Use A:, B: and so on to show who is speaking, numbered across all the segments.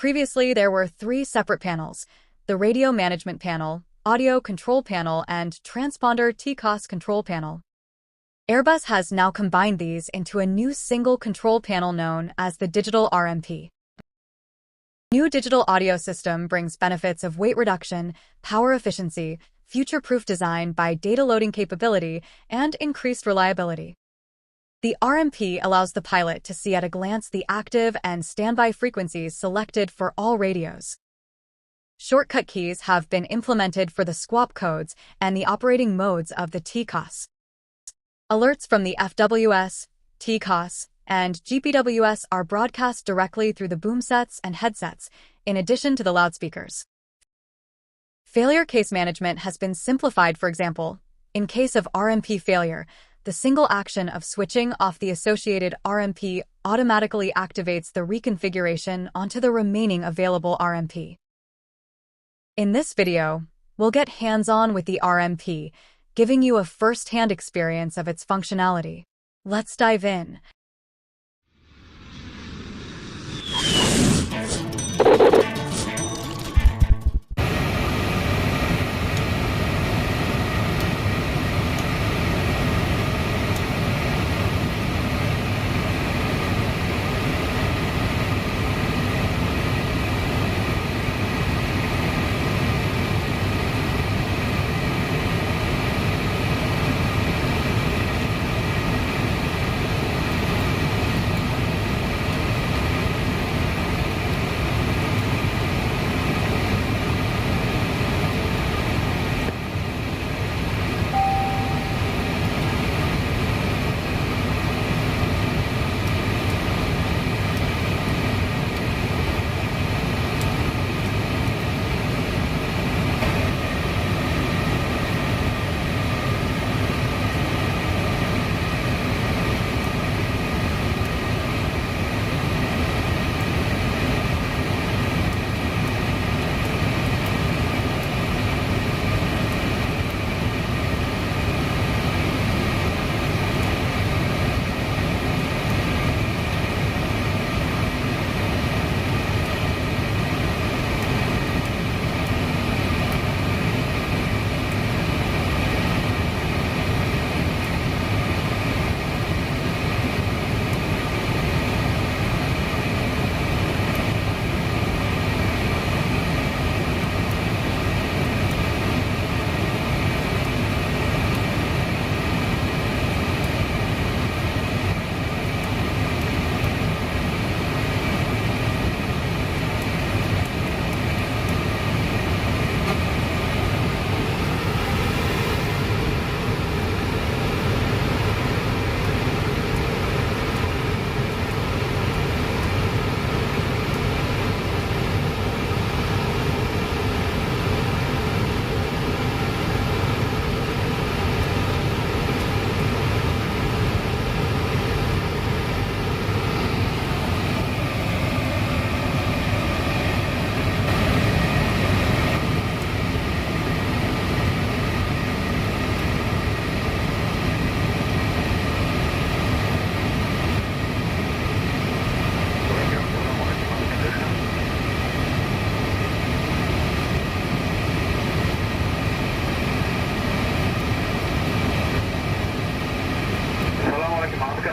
A: Previously, there were three separate panels: the Radio Management Panel, Audio Control Panel, and Transponder TCAS Control Panel. Airbus has now combined these into a new single control panel known as the Digital RMP. The new digital audio system brings benefits of weight reduction, power efficiency, future-proof design by data loading capability, and increased reliability. The RMP allows the pilot to see at a glance the active and standby frequencies selected for all radios. Shortcut keys have been implemented for the SQAP codes and the operating modes of the TCAS. Alerts from the FWS, TCAS, and GPWS are broadcast directly through the boom sets and headsets, in addition to the loudspeakers. Failure case management has been simplified. For example, in case of RMP failure, the single action of switching off the associated RMP automatically activates the reconfiguration onto the remaining available RMP. In this video, we'll get hands-on with the RMP, giving you a first-hand experience of its functionality. Let's dive in.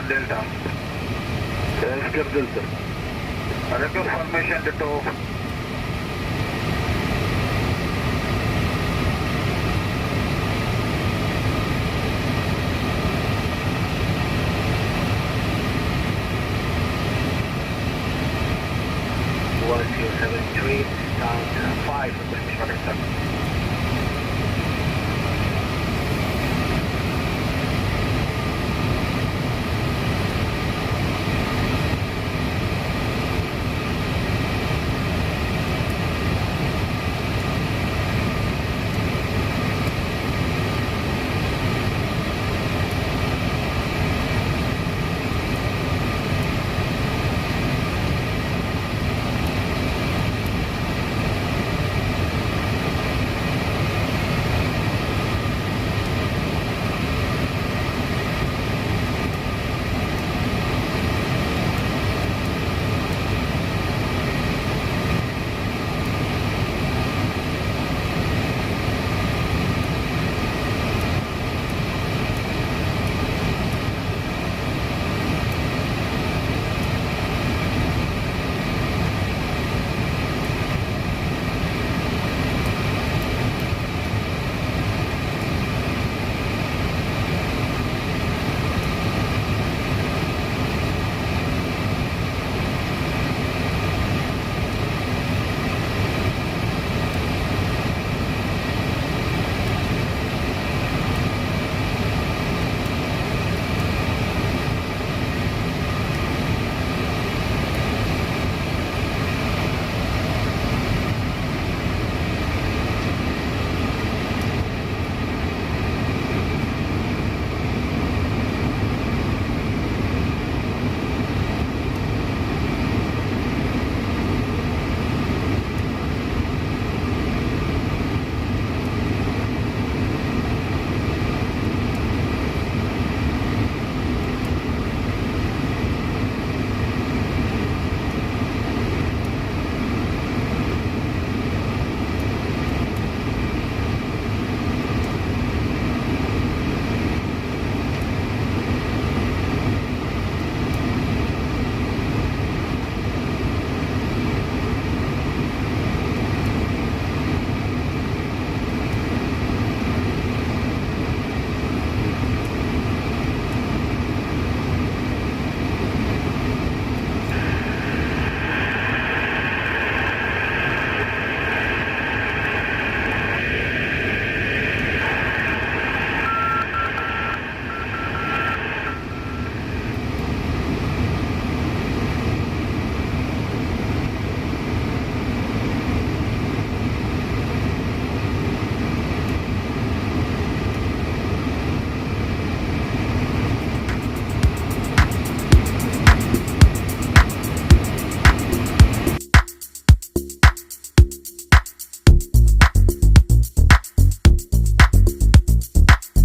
B: Delta. Airstrip Delta. Record formation ditto. One 273 down 5 percentage.